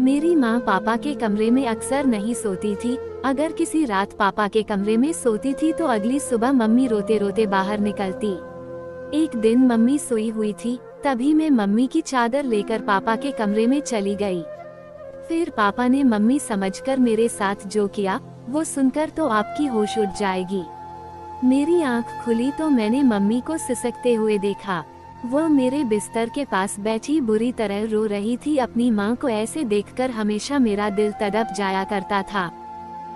मेरी माँ पापा के कमरे में अक्सर नहीं सोती थी। अगर किसी रात पापा के कमरे में सोती थी तो अगली सुबह मम्मी रोते रोते बाहर निकलती। एक दिन मम्मी सोई हुई थी, तभी मैं मम्मी की चादर लेकर पापा के कमरे में चली गई। फिर पापा ने मम्मी समझकर मेरे साथ जो किया वो सुनकर तो आपकी होश उड़ जाएगी। मेरी आंख खुली तो मैंने मम्मी को सिसकते हुए देखा। वो मेरे बिस्तर के पास बैठी बुरी तरह रो रही थी। अपनी माँ को ऐसे देखकर हमेशा मेरा दिल तड़प जाया करता था,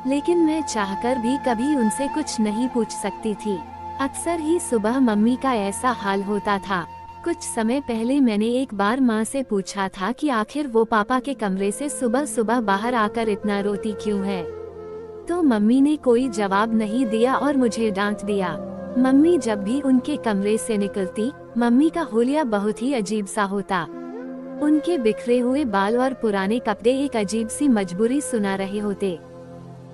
लेकिन मैं चाहकर भी कभी उनसे कुछ नहीं पूछ सकती थी। अक्सर ही सुबह मम्मी का ऐसा हाल होता था। कुछ समय पहले मैंने एक बार माँ से पूछा था कि आखिर वो पापा के कमरे से सुबह सुबह बाहर आकर इतना रोती क्यों है, तो मम्मी ने कोई जवाब नहीं दिया और मुझे डांट दिया। मम्मी जब भी उनके कमरे से निकलती, मम्मी का हुलिया बहुत ही अजीब सा होता। उनके बिखरे हुए बाल और पुराने कपड़े एक अजीब सी मजबूरी सुना रहे होते।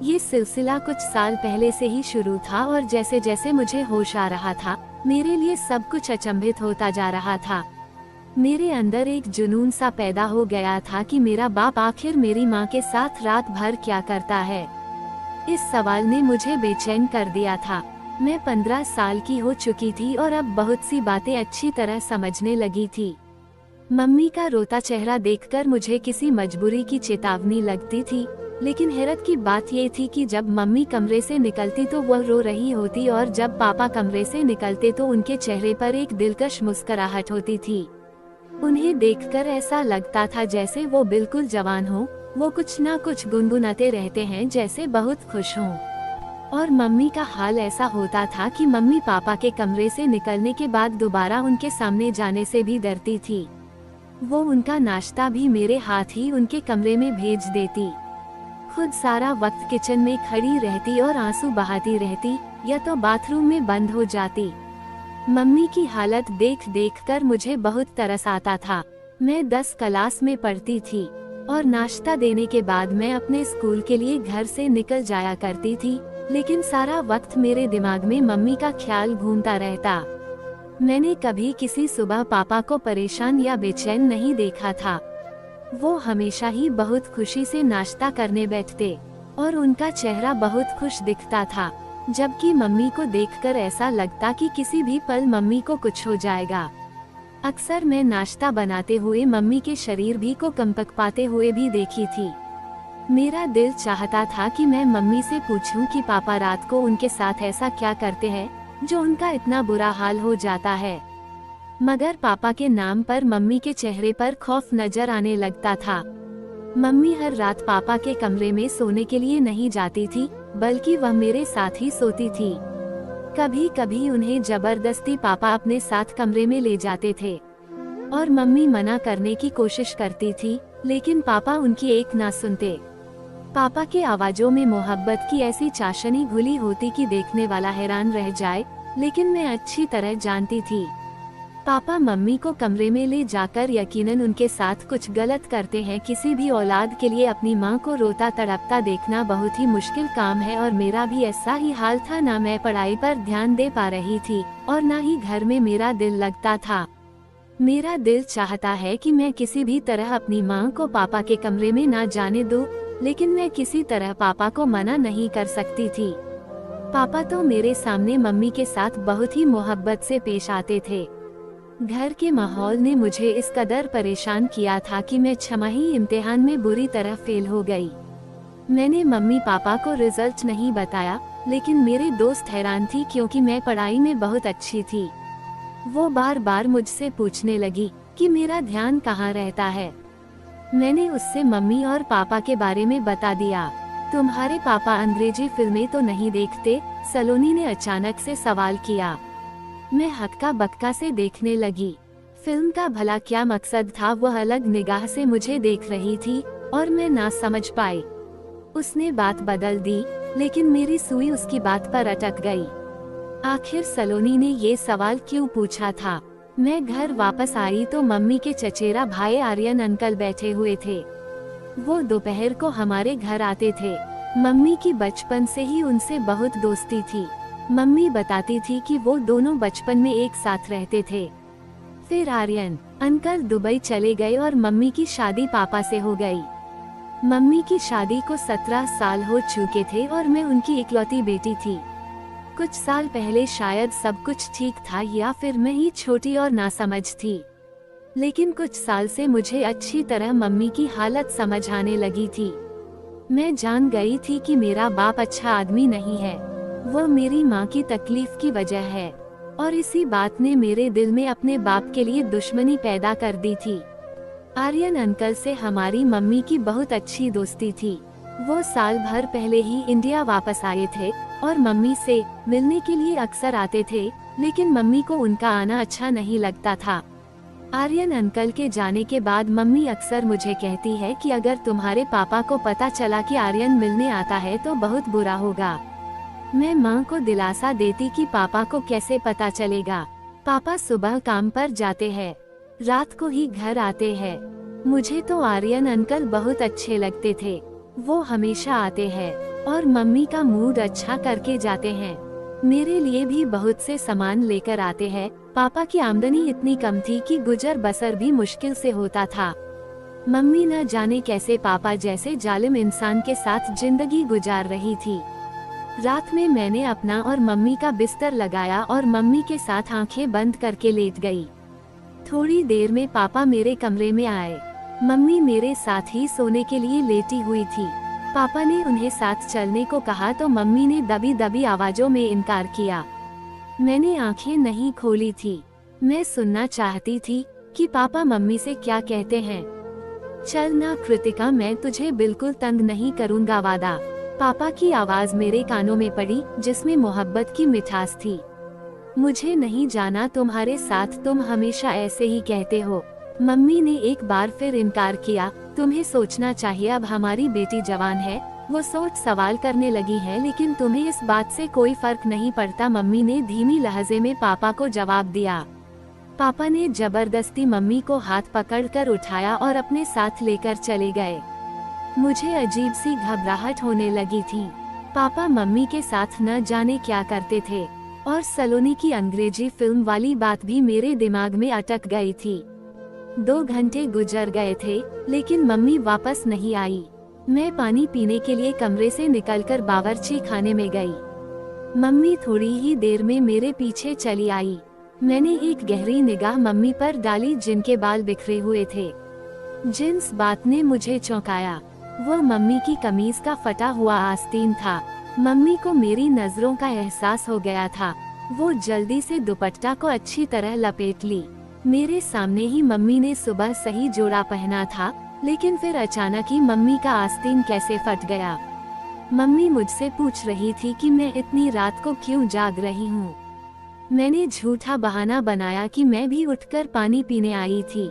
ये सिलसिला कुछ साल पहले से ही शुरू था और जैसे जैसे मुझे होश आ रहा था, मेरे लिए सब कुछ अचंभित होता जा रहा था। मेरे अंदर एक जुनून सा पैदा हो गया था कि मेरा बाप आखिर मेरी माँ के साथ रात भर क्या करता है। इस सवाल ने मुझे बेचैन कर दिया था। मैं 15 साल की हो चुकी थी और अब बहुत सी बातें अच्छी तरह समझने लगी थी। मम्मी का रोता चेहरा देखकर मुझे किसी मजबूरी की चेतावनी लगती थी, लेकिन हैरत की बात ये थी कि जब मम्मी कमरे से निकलती तो वह रो रही होती और जब पापा कमरे से निकलते तो उनके चेहरे पर एक दिलकश मुस्कुराहट होती थी। उन्हें देखकर ऐसा लगता था जैसे वो बिल्कुल जवान हो। वो कुछ ना कुछ गुनगुनाते रहते हैं, जैसे बहुत खुश हों। और मम्मी का हाल ऐसा होता था कि मम्मी पापा के कमरे से निकलने के बाद दोबारा उनके सामने जाने से भी डरती थी। वो उनका नाश्ता भी मेरे हाथ ही उनके कमरे में भेज देती। खुद सारा वक्त किचन में खड़ी रहती और आंसू बहाती रहती या तो बाथरूम में बंद हो जाती। मम्मी की हालत देख देख कर मुझे बहुत तरस आता था। मैं 10 क्लास में पढ़ती थी और नाश्ता देने के बाद मैं अपने स्कूल के लिए घर से निकल जाया करती थी, लेकिन सारा वक्त मेरे दिमाग में मम्मी का ख्याल घूमता रहता। मैंने कभी किसी सुबह पापा को परेशान या बेचैन नहीं देखा था। वो हमेशा ही बहुत खुशी से नाश्ता करने बैठते और उनका चेहरा बहुत खुश दिखता था, जबकि मम्मी को देखकर ऐसा लगता कि किसी भी पल मम्मी को कुछ हो जाएगा। अक्सर मैं नाश्ता बनाते हुए मम्मी के शरीर भी को कंपक पाते हुए भी देखी थी। मेरा दिल चाहता था कि मैं मम्मी से पूछूं कि पापा रात को उनके साथ ऐसा क्या करते हैं जो उनका इतना बुरा हाल हो जाता है, मगर पापा के नाम पर मम्मी के चेहरे पर खौफ नजर आने लगता था। मम्मी हर रात पापा के कमरे में सोने के लिए नहीं जाती थी, बल्कि वह मेरे साथ ही सोती थी। कभी कभी उन्हें जबरदस्ती पापा अपने साथ कमरे में ले जाते थे और मम्मी मना करने की कोशिश करती थी, लेकिन पापा उनकी एक ना सुनते। पापा के आवाजों में मोहब्बत की ऐसी चाशनी घुली होती कि देखने वाला हैरान रह जाए, लेकिन मैं अच्छी तरह जानती थी पापा मम्मी को कमरे में ले जाकर यकीनन उनके साथ कुछ गलत करते हैं। किसी भी औलाद के लिए अपनी माँ को रोता तड़पता देखना बहुत ही मुश्किल काम है और मेरा भी ऐसा ही हाल था। ना मैं पढ़ाई पर ध्यान दे पा रही थी और ना ही घर में मेरा दिल लगता था। मेरा दिल चाहता है कि मैं किसी भी तरह अपनी माँ को पापा के कमरे में ना जाने दूं, लेकिन मैं किसी तरह पापा को मना नहीं कर सकती थी। पापा तो मेरे सामने मम्मी के साथ बहुत ही मोहब्बत से पेश आते थे। घर के माहौल ने मुझे इस कदर परेशान किया था कि मैं छमाही इम्तिहान में बुरी तरह फेल हो गई। मैंने मम्मी पापा को रिजल्ट नहीं बताया, लेकिन मेरी दोस्त हैरान थी क्योंकि मैं पढ़ाई में बहुत अच्छी थी। वो बार बार मुझसे पूछने लगी कि मेरा ध्यान कहाँ रहता है। मैंने उससे मम्मी और पापा के बारे में बता दिया। तुम्हारे पापा अंग्रेजी फिल्में तो नहीं देखते? सलोनी ने अचानक से सवाल किया। मैं हक्का बक्का से देखने लगी। फिल्म का भला क्या मकसद था? वह अलग निगाह से मुझे देख रही थी और मैं ना समझ पाई। उसने बात बदल दी, लेकिन मेरी सुई उसकी बात पर अटक गई। आखिर सलोनी ने ये सवाल क्यों पूछा था? मैं घर वापस आई तो मम्मी के चचेरा भाई आर्यन अंकल बैठे हुए थे। वो दोपहर को हमारे घर आते थे। मम्मी की बचपन से ही उनसे बहुत दोस्ती थी। मम्मी बताती थी कि वो दोनों बचपन में एक साथ रहते थे। फिर आर्यन अंकल दुबई चले गए और मम्मी की शादी पापा से हो गई। मम्मी की शादी को 17 साल हो चुके थे और मैं उनकी इकलौती बेटी थी। कुछ साल पहले शायद सब कुछ ठीक था या फिर मैं ही छोटी और नासमझ थी, लेकिन कुछ साल से मुझे अच्छी तरह मम्मी की हालत समझ आने लगी थी। मैं जान गई थी कि मेरा बाप अच्छा आदमी नहीं है, वो मेरी माँ की तकलीफ की वजह है, और इसी बात ने मेरे दिल में अपने बाप के लिए दुश्मनी पैदा कर दी थी। आर्यन अंकल से हमारी मम्मी की बहुत अच्छी दोस्ती थी। वो साल भर पहले ही इंडिया वापस आए थे और मम्मी से मिलने के लिए अक्सर आते थे, लेकिन मम्मी को उनका आना अच्छा नहीं लगता था। आर्यन अंकल के जाने के बाद मम्मी अक्सर मुझे कहती है कि अगर तुम्हारे पापा को पता चला कि आर्यन मिलने आता है तो बहुत बुरा होगा। मैं माँ को दिलासा देती कि पापा को कैसे पता चलेगा, पापा सुबह काम पर जाते हैं, रात को ही घर आते हैं। मुझे तो आर्यन अंकल बहुत अच्छे लगते थे, वो हमेशा आते हैं और मम्मी का मूड अच्छा करके जाते हैं। मेरे लिए भी बहुत से सामान लेकर आते हैं। पापा की आमदनी इतनी कम थी कि गुजर बसर भी मुश्किल से होता था। मम्मी न जाने कैसे पापा जैसे जालिम इंसान के साथ जिंदगी गुजार रही थी। रात में मैंने अपना और मम्मी का बिस्तर लगाया और मम्मी के साथ आंखें बंद करके लेट गई। थोड़ी देर में पापा मेरे कमरे में आए। मम्मी मेरे साथ ही सोने के लिए लेटी हुई थी। पापा ने उन्हें साथ चलने को कहा तो मम्मी ने दबी दबी आवाजों में इनकार किया। मैंने आंखें नहीं खोली थी। मैं सुनना चाहती थी कि पापा मम्मी से क्या कहते हैं। चल ना कृतिका, मैं तुझे बिल्कुल तंग नहीं करूँगा, वादा। पापा की आवाज मेरे कानों में पड़ी, जिसमें मोहब्बत की मिठास थी। मुझे नहीं जाना तुम्हारे साथ, तुम हमेशा ऐसे ही कहते हो। मम्मी ने एक बार फिर इनकार किया। तुम्हें सोचना चाहिए, अब हमारी बेटी जवान है, वो सोच सवाल करने लगी है, लेकिन तुम्हें इस बात से कोई फर्क नहीं पड़ता। मम्मी ने धीमी लहजे में पापा को जवाब दिया। पापा ने जबरदस्ती मम्मी को हाथ पकड़कर उठाया और अपने साथ लेकर चले गए। मुझे अजीब सी घबराहट होने लगी थी। पापा मम्मी के साथ न जाने क्या करते थे, और सलोनी की अंग्रेजी फिल्म वाली बात भी मेरे दिमाग में अटक गई थी। 2 घंटे गुजर गए थे, लेकिन मम्मी वापस नहीं आई। मैं पानी पीने के लिए कमरे से निकलकर बावर्ची खाने में गई। मम्मी थोड़ी ही देर में मेरे पीछे चली आई। मैंने एक गहरी निगाह मम्मी पर डाली, जिनके बाल बिखरे हुए थे। जिस बात ने मुझे चौंकाया वो मम्मी की कमीज का फटा हुआ आस्तीन था। मम्मी को मेरी नजरों का एहसास हो गया था। वो जल्दी से दुपट्टा को अच्छी तरह लपेट ली। मेरे सामने ही मम्मी ने सुबह सही जोड़ा पहना था, लेकिन फिर अचानक ही मम्मी का आस्तीन कैसे फट गया। मम्मी मुझसे पूछ रही थी कि मैं इतनी रात को क्यों जाग रही हूँ। मैंने झूठा बहाना बनाया कि मैं भी उठकर पानी पीने आई थी।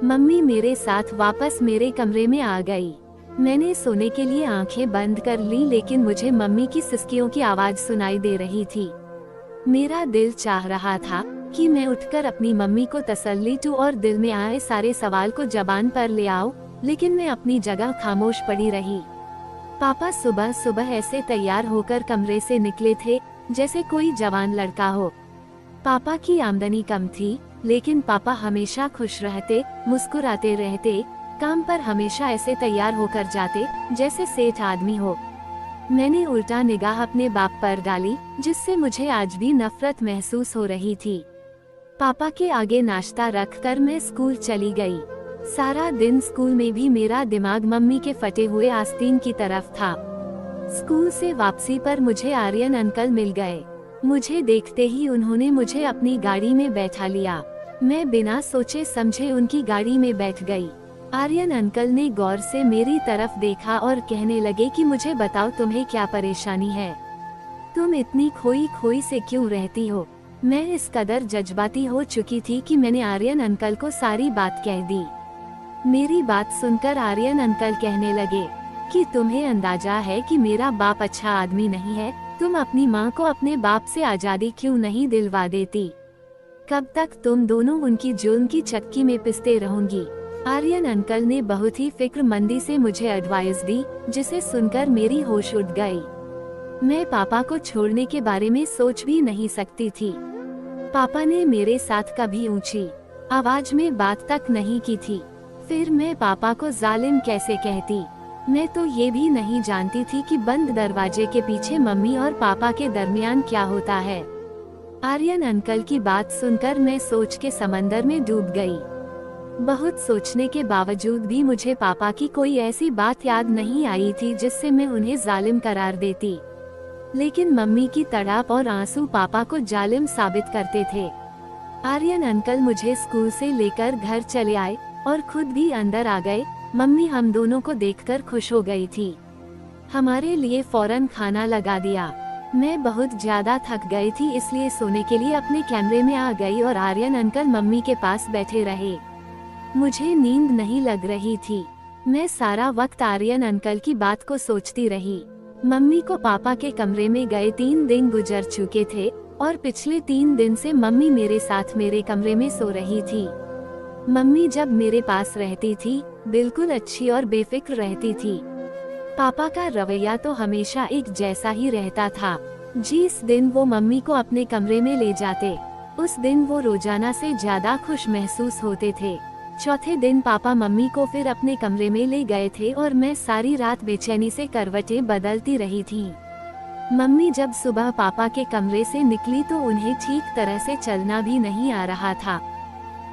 मम्मी मेरे साथ वापस मेरे कमरे में आ गई। मैंने सोने के लिए आंखें बंद कर ली, लेकिन मुझे मम्मी की सिसकियों की आवाज सुनाई दे रही थी। मेरा दिल चाह रहा था कि मैं उठकर अपनी मम्मी को तसल्ली दूं और दिल में आए सारे सवाल को जबान पर ले आऊं, लेकिन मैं अपनी जगह खामोश पड़ी रही। पापा सुबह सुबह ऐसे तैयार होकर कमरे से निकले थे जैसे कोई जवान लड़का हो। पापा की आमदनी कम थी, लेकिन पापा हमेशा खुश रहते, मुस्कुराते रहते। काम पर हमेशा ऐसे तैयार होकर जाते जैसे सेठ आदमी हो। मैंने उल्टा निगाह अपने बाप पर डाली, जिससे मुझे आज भी नफरत महसूस हो रही थी। पापा के आगे नाश्ता रखकर मैं स्कूल चली गई। सारा दिन स्कूल में भी मेरा दिमाग मम्मी के फटे हुए आस्तीन की तरफ था। स्कूल से वापसी पर मुझे आर्यन अंकल मिल गए। मुझे देखते ही उन्होंने मुझे अपनी गाड़ी में बैठा लिया। मैं बिना सोचे समझे उनकी गाड़ी में बैठ गई। आर्यन अंकल ने गौर से मेरी तरफ देखा और कहने लगे कि मुझे बताओ, तुम्हें क्या परेशानी है, तुम इतनी खोई खोई से क्यों रहती हो। मैं इस कदर जज्बाती हो चुकी थी कि मैंने आर्यन अंकल को सारी बात कह दी। मेरी बात सुनकर आर्यन अंकल कहने लगे कि तुम्हें अंदाजा है कि मेरा बाप अच्छा आदमी नहीं है, तुम अपनी माँ को अपने बाप से आजादी क्यों नहीं दिलवा देती। कब तक तुम दोनों उनकी जुल्म की चक्की में पिसते रहोगी। आर्यन अंकल ने बहुत ही फिक्रमंदी से मुझे एडवाइस दी, जिसे सुनकर मेरी होश उड़ गई। मैं पापा को छोड़ने के बारे में सोच भी नहीं सकती थी। पापा ने मेरे साथ कभी ऊंची आवाज में बात तक नहीं की थी। फिर मैं पापा को जालिम कैसे कहती। मैं तो ये भी नहीं जानती थी कि बंद दरवाजे के पीछे मम्मी और पापा के दरमियान क्या होता है। आर्यन अंकल की बात सुनकर मैं सोच के समंदर में डूब गई। बहुत सोचने के बावजूद भी मुझे पापा की कोई ऐसी बात याद नहीं आई थी जिससे मैं उन्हें जालिम करार देती। लेकिन मम्मी की तड़प और आंसू पापा को जालिम साबित करते थे। आर्यन अंकल मुझे स्कूल से लेकर घर चले आए और खुद भी अंदर आ गए। मम्मी हम दोनों को देखकर खुश हो गई थी। हमारे लिए फौरन खाना लगा दिया। मैं बहुत ज्यादा थक गई थी, इसलिए सोने के लिए अपने कमरे में आ गई और आर्यन अंकल मम्मी के पास बैठे रहे। मुझे नींद नहीं लग रही थी। मैं सारा वक्त आर्यन अंकल की बात को सोचती रही। मम्मी को पापा के कमरे में गए 3 दिन गुजर चुके थे और पिछले 3 दिन से मम्मी मेरे साथ मेरे कमरे में सो रही थी। मम्मी जब मेरे पास रहती थी बिल्कुल अच्छी और बेफिक्र रहती थी। पापा का रवैया तो हमेशा एक जैसा ही रहता था। जिस दिन वो मम्मी को अपने कमरे में ले जाते उस दिन वो रोजाना से ज्यादा खुश महसूस होते थे। चौथे दिन पापा मम्मी को फिर अपने कमरे में ले गए थे और मैं सारी रात बेचैनी से करवटें बदलती रही थी। मम्मी जब सुबह पापा के कमरे से निकली तो उन्हें ठीक तरह से चलना भी नहीं आ रहा था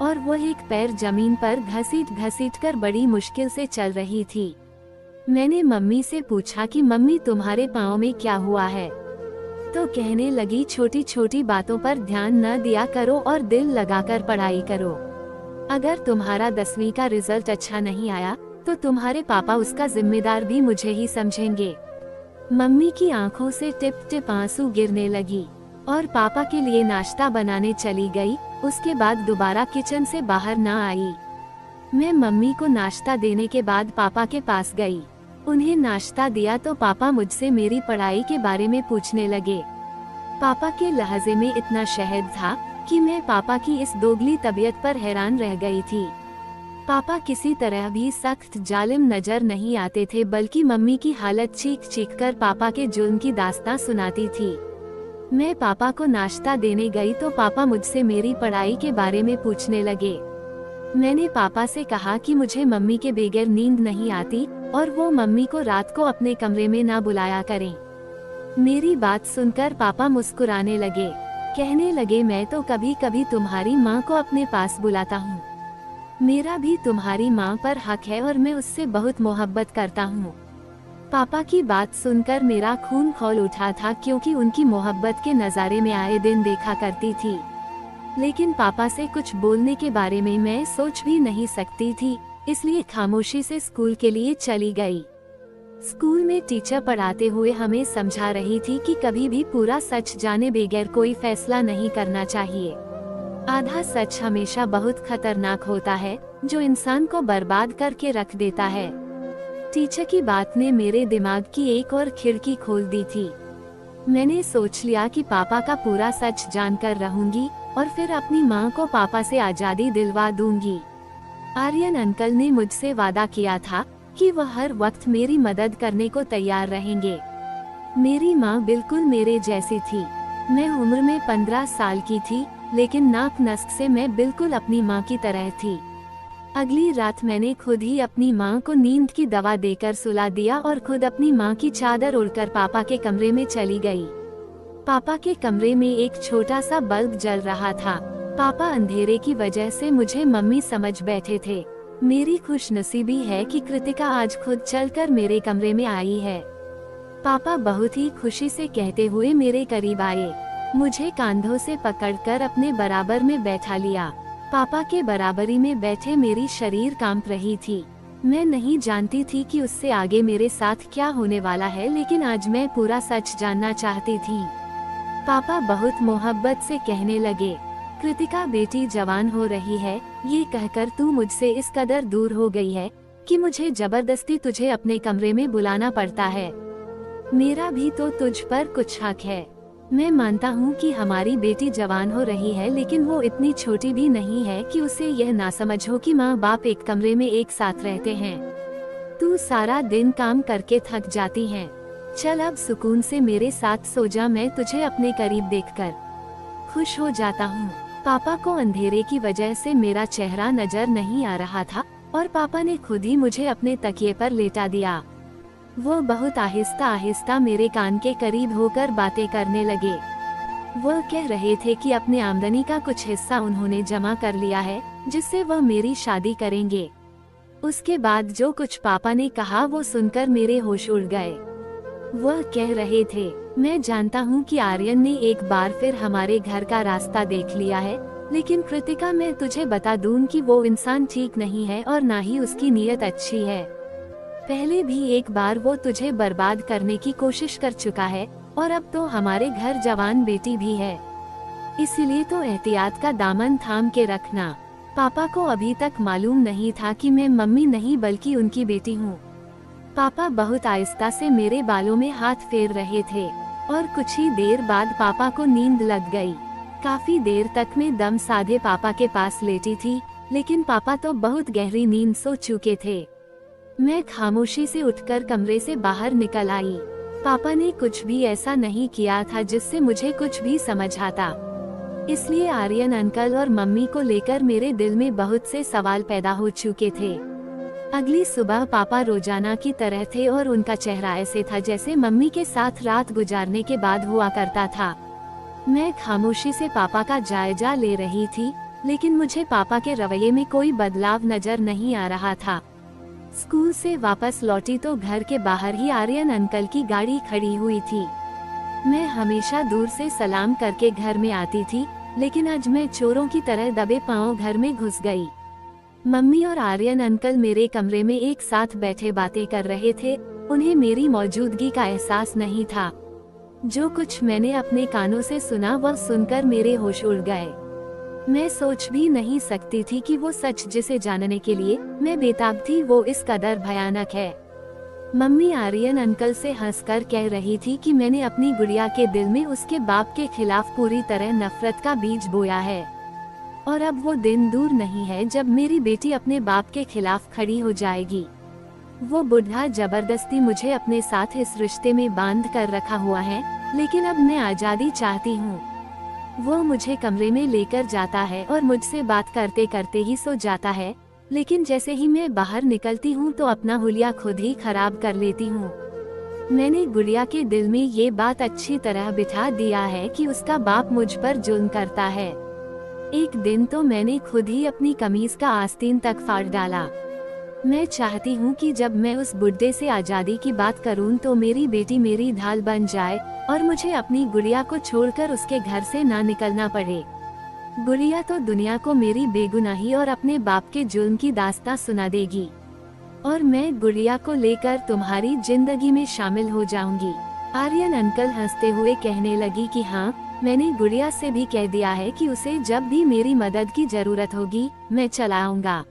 और वो एक पैर जमीन पर घसीट घसीट कर बड़ी मुश्किल से चल रही थी। मैंने मम्मी से पूछा कि मम्मी तुम्हारे पाँव में क्या हुआ है, तो कहने लगी छोटी छोटी बातों पर ध्यान न दिया करो और दिल लगाकर पढ़ाई करो। अगर तुम्हारा 10वीं का रिजल्ट अच्छा नहीं आया तो तुम्हारे पापा उसका जिम्मेदार भी मुझे ही समझेंगे। मम्मी की आंखों से टिप टिप आंसू गिरने लगी और पापा के लिए नाश्ता बनाने चली गई। उसके बाद दोबारा किचन से बाहर न आई। मैं मम्मी को नाश्ता देने के बाद पापा के पास गई। उन्हें नाश्ता दिया तो पापा मुझसे मेरी पढ़ाई के बारे में पूछने लगे। पापा के लहजे में इतना शहद था कि मैं पापा की इस दोगली तबीयत पर हैरान रह गई थी। पापा किसी तरह भी सख्त जालिम नजर नहीं आते थे, बल्कि मम्मी की हालत चीख चीख कर पापा के जुल्म की दास्तां सुनाती थी। मैं पापा को नाश्ता देने गई तो पापा मुझसे मेरी पढ़ाई के बारे में पूछने लगे। मैंने पापा से कहा कि मुझे मम्मी के बगैर नींद नहीं आती और वो मम्मी को रात को अपने कमरे में ना बुलाया करें। मेरी बात सुनकर पापा मुस्कुराने लगे। कहने लगे मैं तो कभी कभी तुम्हारी माँ को अपने पास बुलाता हूँ। मेरा भी तुम्हारी माँ पर हक है और मैं उससे बहुत मोहब्बत करता हूँ। पापा की बात सुनकर मेरा खून खौल उठा था, क्योंकि उनकी मोहब्बत के नज़ारे में आए दिन देखा करती थी। लेकिन पापा से कुछ बोलने के बारे में मैं सोच भी नहीं सकती थी, इसलिए खामोशी से स्कूल के लिए चली गई। स्कूल में टीचर पढ़ाते हुए हमें समझा रही थी कि कभी भी पूरा सच जाने बगैर कोई फैसला नहीं करना चाहिए। आधा सच हमेशा बहुत खतरनाक होता है, जो इंसान को बर्बाद करके रख देता है। टीचर की बात ने मेरे दिमाग की एक और खिड़की खोल दी थी। मैंने सोच लिया कि पापा का पूरा सच जानकर रहूंगी और फिर अपनी माँ को पापा से आजादी दिलवा दूंगी। आर्यन अंकल ने मुझसे वादा किया था कि वह हर वक्त मेरी मदद करने को तैयार रहेंगे। मेरी माँ बिल्कुल मेरे जैसी थी। मैं उम्र में 15 साल की थी, लेकिन नाक नस्क से मैं बिल्कुल अपनी माँ की तरह थी। अगली रात मैंने खुद ही अपनी माँ को नींद की दवा देकर सुला दिया और खुद अपनी माँ की चादर ओढ़कर पापा के कमरे में चली गई। पापा के कमरे में एक छोटा सा बल्ब जल रहा था। पापा अंधेरे की वजह से मुझे मम्मी समझ बैठे थे। मेरी खुशनसीबी है कि कृतिका आज खुद चलकर मेरे कमरे में आई है। पापा बहुत ही खुशी से कहते हुए मेरे करीब आए। मुझे कंधों से पकड़कर अपने बराबर में बैठा लिया। पापा के बराबरी में बैठे मेरी शरीर कांप रही थी। मैं नहीं जानती थी कि उससे आगे मेरे साथ क्या होने वाला है, लेकिन आज मैं पूरा सच जानना चाहती थी। पापा बहुत मोहब्बत से कहने लगे, कृतिका बेटी जवान हो रही है, ये कहकर तू मुझसे इस कदर दूर हो गई है कि मुझे जबरदस्ती तुझे अपने कमरे में बुलाना पड़ता है। मेरा भी तो तुझ पर कुछ हक है। मैं मानता हूँ कि हमारी बेटी जवान हो रही है, लेकिन वो इतनी छोटी भी नहीं है कि उसे यह ना समझ हो कि माँ बाप एक कमरे में एक साथ रहते हैं। तू सारा दिन काम करके थक जाती है, चल अब सुकून से मेरे साथ सो जा। मैं तुझे अपने करीब देखकर खुश हो जाता हूँ। पापा को अंधेरे की वजह से मेरा चेहरा नजर नहीं आ रहा था और पापा ने खुद ही मुझे अपने तकिए पर लेटा दिया। वो बहुत आहिस्ता आहिस्ता मेरे कान के करीब होकर बातें करने लगे। वह कह रहे थे कि अपने आमदनी का कुछ हिस्सा उन्होंने जमा कर लिया है, जिससे वह मेरी शादी करेंगे। उसके बाद जो कुछ पापा ने कहा वो सुनकर मेरे होश उड़ गए। वह कह रहे थे, मैं जानता हूँ कि आर्यन ने एक बार फिर हमारे घर का रास्ता देख लिया है, लेकिन कृतिका मैं तुझे बता दूं कि वो इंसान ठीक नहीं है और ना ही उसकी नीयत अच्छी है। पहले भी एक बार वो तुझे बर्बाद करने की कोशिश कर चुका है और अब तो हमारे घर जवान बेटी भी है, इसलिए तो एहतियात का दामन थाम के रखना। पापा को अभी तक मालूम नहीं था कि मैं मम्मी नहीं बल्कि उनकी बेटी हूँ। पापा बहुत आहिस्ता से मेरे बालों में हाथ फेर रहे थे और कुछ ही देर बाद पापा को नींद लग गई। काफी देर तक मैं दम साधे पापा के पास लेटी थी, लेकिन पापा तो बहुत गहरी नींद सो चुके थे। मैं खामोशी से उठकर कमरे से बाहर निकल आई। पापा ने कुछ भी ऐसा नहीं किया था जिससे मुझे कुछ भी समझ आता, इसलिए आर्यन अंकल और मम्मी को लेकर मेरे दिल में बहुत से सवाल पैदा हो चुके थे। अगली सुबह पापा रोजाना की तरह थे और उनका चेहरा ऐसे था जैसे मम्मी के साथ रात गुजारने के बाद हुआ करता था। मैं खामोशी से पापा का जायजा ले रही थी, लेकिन मुझे पापा के रवैये में कोई बदलाव नजर नहीं आ रहा था। स्कूल से वापस लौटी तो घर के बाहर ही आर्यन अंकल की गाड़ी खड़ी हुई थी। मैं हमेशा दूर से सलाम करके घर में आती थी, लेकिन आज मैं चोरों की तरह दबे पांव घर में घुस गई। मम्मी और आर्यन अंकल मेरे कमरे में एक साथ बैठे बातें कर रहे थे। उन्हें मेरी मौजूदगी का एहसास नहीं था। जो कुछ मैंने अपने कानों से सुना वह सुनकर मेरे होश उड़ गए। मैं सोच भी नहीं सकती थी कि वो सच जिसे जानने के लिए मैं बेताब थी वो इस कदर भयानक है। मम्मी आर्यन अंकल से हंसकर कह रही थी कि मैंने अपनी गुड़िया के दिल में उसके बाप के खिलाफ पूरी तरह नफरत का बीज बोया है और अब वो दिन दूर नहीं है जब मेरी बेटी अपने बाप के खिलाफ खड़ी हो जाएगी। वो बुढ़ा जबरदस्ती मुझे अपने साथ इस रिश्ते में बांध कर रखा हुआ है, लेकिन अब मैं आजादी चाहती हूँ। वो मुझे कमरे में लेकर जाता है और मुझसे बात करते करते ही सो जाता है, लेकिन जैसे ही मैं बाहर निकलती हूँ तो अपना हुलिया खुद ही खराब कर लेती हूँ। मैंने गुड़िया के दिल में ये बात अच्छी तरह बिठा दिया है कि उसका बाप मुझ पर जुल्म करता है। एक दिन तो मैंने खुद ही अपनी कमीज का आस्तीन तक फाड़ डाला। मैं चाहती हूँ कि जब मैं उस बुड्ढे से आजादी की बात करूँ तो मेरी बेटी मेरी ढाल बन जाए और मुझे अपनी गुड़िया को छोड़कर उसके घर से ना निकलना पड़े। गुड़िया तो दुनिया को मेरी बेगुनाही और अपने बाप के जुल्म की दास्तां सुना देगी और मैं गुड़िया को लेकर तुम्हारी जिंदगी में शामिल हो जाऊंगी। आर्यन अंकल हंसते हुए कहने लगी कि हाँ, मैंने गुड़िया से भी कह दिया है कि उसे जब भी मेरी मदद की जरूरत होगी मैं चला आऊंगा।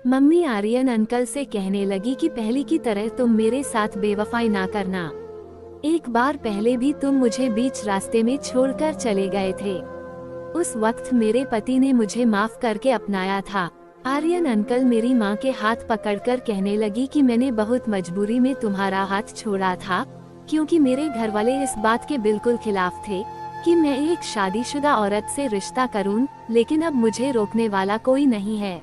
मम्मी आर्यन अंकल से कहने लगी कि पहले की तरह तुम मेरे साथ बेवफाई ना करना। एक बार पहले भी तुम मुझे बीच रास्ते में छोड़कर चले गए थे। उस वक्त मेरे पति ने मुझे माफ करके अपनाया था। आर्यन अंकल मेरी माँ के हाथ पकड़कर कहने लगी कि मैंने बहुत मजबूरी में तुम्हारा हाथ छोड़ा था, क्योंकि मेरे घर वाले इस बात के बिल्कुल खिलाफ थे कि मैं एक शादीशुदा औरत से रिश्ता करूं, लेकिन अब मुझे रोकने वाला कोई नहीं है।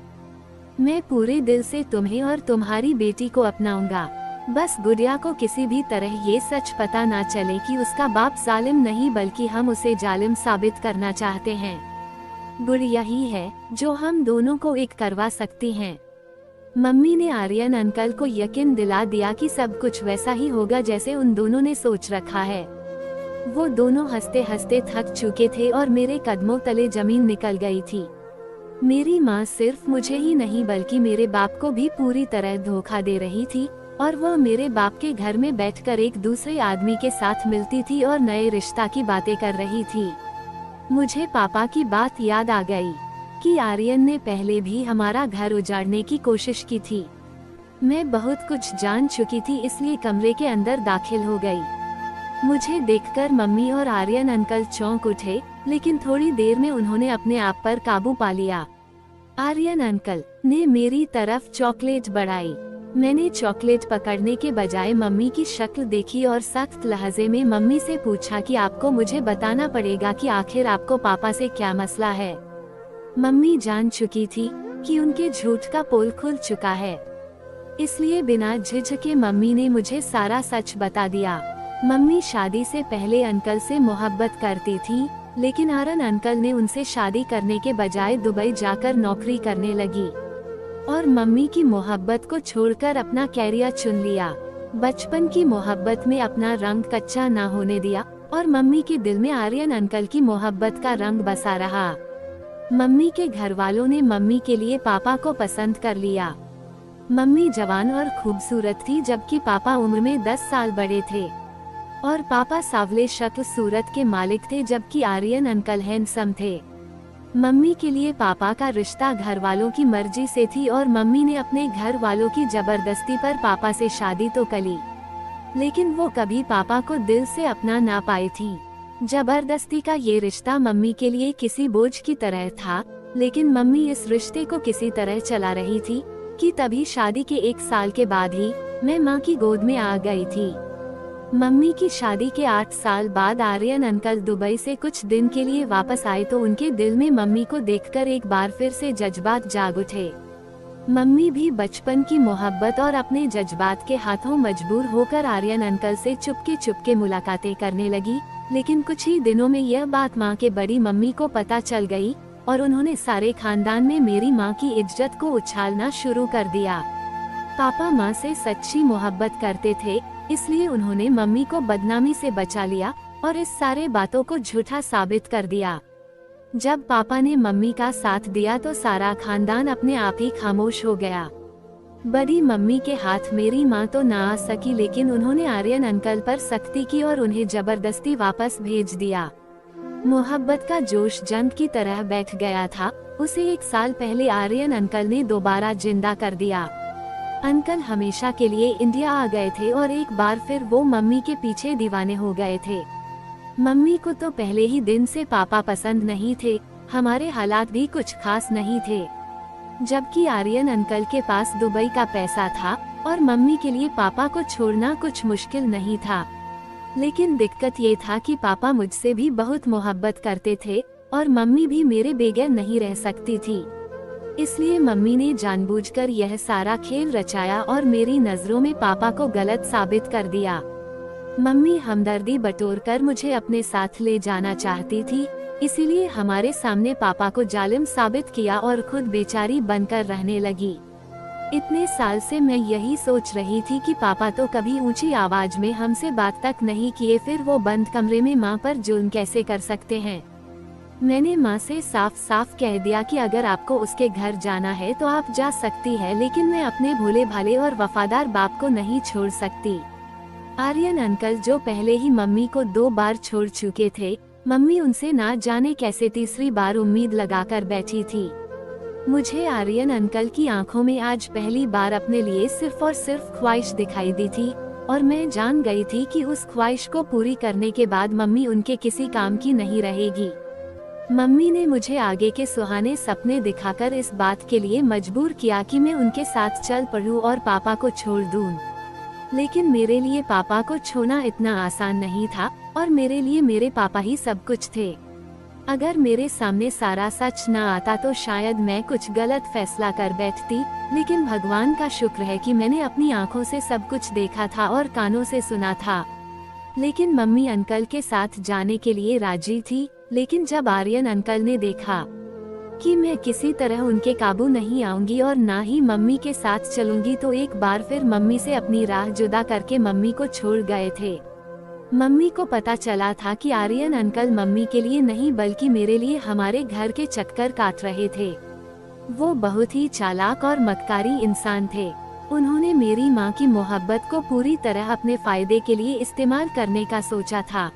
मैं पूरे दिल से तुम्हें और तुम्हारी बेटी को अपनाऊंगा। बस गुड़िया को किसी भी तरह ये सच पता ना चले कि उसका बाप जालिम नहीं बल्कि हम उसे जालिम साबित करना चाहते हैं। गुड़िया ही है जो हम दोनों को एक करवा सकती हैं। मम्मी ने आर्यन अंकल को यकीन दिला दिया कि सब कुछ वैसा ही होगा जैसे उन दोनों ने सोच रखा है। वो दोनों हंसते हंसते थक चुके थे और मेरे कदमों तले जमीन निकल गई थी। मेरी माँ सिर्फ मुझे ही नहीं बल्कि मेरे बाप को भी पूरी तरह धोखा दे रही थी और वो मेरे बाप के घर में बैठकर एक दूसरे आदमी के साथ मिलती थी और नए रिश्ता की बातें कर रही थी। मुझे पापा की बात याद आ गई कि आर्यन ने पहले भी हमारा घर उजाड़ने की कोशिश की थी। मैं बहुत कुछ जान चुकी थी, इसलिए कमरे के अंदर दाखिल हो गई। मुझे देखकर मम्मी और आर्यन अंकल चौंक उठे, लेकिन थोड़ी देर में उन्होंने अपने आप पर काबू पा लिया। आर्यन अंकल ने मेरी तरफ चॉकलेट बढ़ाई। मैंने चॉकलेट पकड़ने के बजाय मम्मी की शक्ल देखी और सख्त लहजे में मम्मी से पूछा कि आपको मुझे बताना पड़ेगा कि आखिर आपको पापा से क्या मसला है। मम्मी जान चुकी थी कि उनके झूठ का पोल खुल चुका है। इसलिए बिना झिझके मम्मी ने मुझे सारा सच बता दिया। मम्मी शादी से पहले अंकल से मोहब्बत करती थी, लेकिन आर्यन अंकल ने उनसे शादी करने के बजाय दुबई जाकर नौकरी करने लगी और मम्मी की मोहब्बत को छोड़कर अपना कैरियर चुन लिया। बचपन की मोहब्बत में अपना रंग कच्चा ना होने दिया और मम्मी के दिल में आर्यन अंकल की मोहब्बत का रंग बसा रहा। मम्मी के घर वालों ने मम्मी के लिए पापा को पसंद कर लिया। मम्मी जवान और खूबसूरत थी, जबकि पापा उम्र में 10 साल बड़े थे और पापा सावले शक्ल सूरत के मालिक थे, जबकि आर्यन अंकल हैंडसम थे। मम्मी के लिए पापा का रिश्ता घर वालों की मर्जी से थी और मम्मी ने अपने घर वालों की जबरदस्ती पर पापा से शादी तो करी, लेकिन वो कभी पापा को दिल से अपना ना पाई थी। जबरदस्ती का ये रिश्ता मम्मी के लिए किसी बोझ की तरह था, लेकिन मम्मी इस रिश्ते को किसी तरह चला रही थी कि तभी शादी के 1 साल के बाद ही मैं माँ की गोद में आ गई थी। मम्मी की शादी के 8 साल बाद आर्यन अंकल दुबई से कुछ दिन के लिए वापस आए तो उनके दिल में मम्मी को देखकर एक बार फिर से जज्बात जाग उठे। मम्मी भी बचपन की मोहब्बत और अपने जज्बात के हाथों मजबूर होकर आर्यन अंकल से चुपके मुलाकातें करने लगी, लेकिन कुछ ही दिनों में यह बात माँ के बड़ी मम्मी को पता चल गई और उन्होंने सारे खानदान में मेरी माँ की इज्जत को उछालना शुरू कर दिया। पापा माँ से सच्ची मोहब्बत करते थे, इसलिए उन्होंने मम्मी को बदनामी से बचा लिया और इस सारे बातों को झूठा साबित कर दिया। जब पापा ने मम्मी का साथ दिया तो सारा खानदान अपने आप ही खामोश हो गया। बड़ी मम्मी के हाथ मेरी माँ तो ना आ सकी, लेकिन उन्होंने आर्यन अंकल पर सख्ती की और उन्हें जबरदस्ती वापस भेज दिया। मोहब्बत का जोश जंग की तरह बैठ गया था। उसे 1 साल पहले आर्यन अंकल ने दोबारा जिंदा कर दिया। अंकल हमेशा के लिए इंडिया आ गए थे और एक बार फिर वो मम्मी के पीछे दीवाने हो गए थे। मम्मी को तो पहले ही दिन से पापा पसंद नहीं थे, हमारे हालात भी कुछ खास नहीं थे, जबकि आर्यन अंकल के पास दुबई का पैसा था और मम्मी के लिए पापा को छोड़ना कुछ मुश्किल नहीं था। लेकिन दिक्कत ये था कि पापा मुझसे भी बहुत मोहब्बत करते थे और मम्मी भी मेरे बगैर नहीं रह सकती थी। इसलिए मम्मी ने जानबूझकर यह सारा खेल रचाया और मेरी नजरों में पापा को गलत साबित कर दिया। मम्मी हमदर्दी बटोरकर मुझे अपने साथ ले जाना चाहती थी, इसीलिए हमारे सामने पापा को जालिम साबित किया और खुद बेचारी बनकर रहने लगी। इतने साल से मैं यही सोच रही थी कि पापा तो कभी ऊंची आवाज में हमसे बात तक नहीं किए, फिर वो बंद कमरे में माँ पर जुल्म कैसे कर सकते हैं। मैंने माँ से साफ साफ कह दिया कि अगर आपको उसके घर जाना है तो आप जा सकती है, लेकिन मैं अपने भोले भाले और वफादार बाप को नहीं छोड़ सकती। आर्यन अंकल जो पहले ही मम्मी को 2 बार छोड़ चुके थे, मम्मी उनसे ना जाने कैसे तीसरी बार उम्मीद लगाकर बैठी थी। मुझे आर्यन अंकल की आंखों में आज पहली बार अपने लिए सिर्फ और सिर्फ ख्वाहिश दिखाई दी थी और मैं जान गई थी कि उस ख्वाहिश को पूरी करने के बाद मम्मी उनके किसी काम की नहीं रहेगी। मम्मी ने मुझे आगे के सुहाने सपने दिखाकर इस बात के लिए मजबूर किया कि मैं उनके साथ चल पड़ूं और पापा को छोड़ दूं। लेकिन मेरे लिए पापा को छोड़ना इतना आसान नहीं था और मेरे लिए मेरे पापा ही सब कुछ थे। अगर मेरे सामने सारा सच न आता तो शायद मैं कुछ गलत फैसला कर बैठती, लेकिन भगवान का शुक्र है कि मैंने अपनी आंखों से सब कुछ देखा था और कानों से सुना था। लेकिन मम्मी अंकल के साथ जाने के लिए राजी थी, लेकिन जब आर्यन अंकल ने देखा कि मैं किसी तरह उनके काबू नहीं आऊंगी और ना ही मम्मी के साथ चलूंगी, तो एक बार फिर मम्मी से अपनी राह जुदा करके मम्मी को छोड़ गए थे। मम्मी को पता चला था कि आर्यन अंकल मम्मी के लिए नहीं बल्कि मेरे लिए हमारे घर के चक्कर काट रहे थे। वो बहुत ही चालाक और मक्कारी इंसान थे। उन्होंने मेरी माँ की मोहब्बत को पूरी तरह अपने फायदे के लिए इस्तेमाल करने का सोचा था।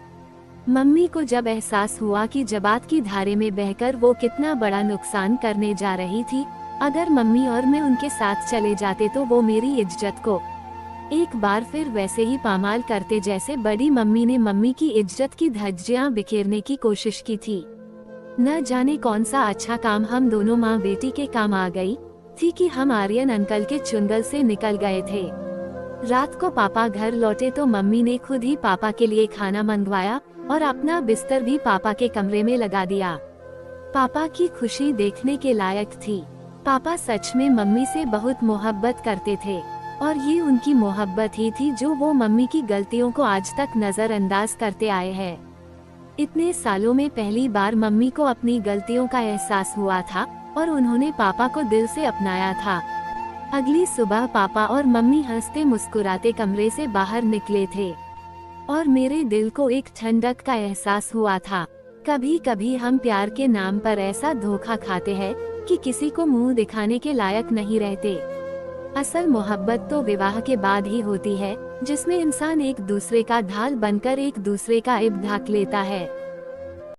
मम्मी को जब एहसास हुआ कि जबात की धारे में बहकर वो कितना बड़ा नुकसान करने जा रही थी, अगर मम्मी और मैं उनके साथ चले जाते तो वो मेरी इज्जत को एक बार फिर वैसे ही पामाल करते जैसे बड़ी मम्मी ने मम्मी की इज्जत की धज्जियां बिखेरने की कोशिश की थी। न जाने कौन सा अच्छा काम हम दोनों माँ बेटी के काम आ गई थी कि हम आर्यन अंकल के चुंगल से निकल गए थे। रात को पापा घर लौटे तो मम्मी ने खुद ही पापा के लिए खाना मंगवाया और अपना बिस्तर भी पापा के कमरे में लगा दिया। पापा की खुशी देखने के लायक थी। पापा सच में मम्मी से बहुत मोहब्बत करते थे। और ये उनकी मोहब्बत ही थी जो वो मम्मी की गलतियों को आज तक नजरअंदाज करते आए हैं। इतने सालों में पहली बार मम्मी को अपनी गलतियों का एहसास हुआ था और उन्होंने पापा को दिल से अपनाया था। अगली सुबह पापा और मम्मी हंसते मुस्कुराते कमरे से बाहर निकले थे और मेरे दिल को एक ठंडक का एहसास हुआ था। कभी कभी हम प्यार के नाम पर ऐसा धोखा खाते हैं कि किसी को मुंह दिखाने के लायक नहीं रहते। असल मोहब्बत तो विवाह के बाद ही होती है, जिसमें इंसान एक दूसरे का ढाल बनकर एक दूसरे का इब ढाक लेता है।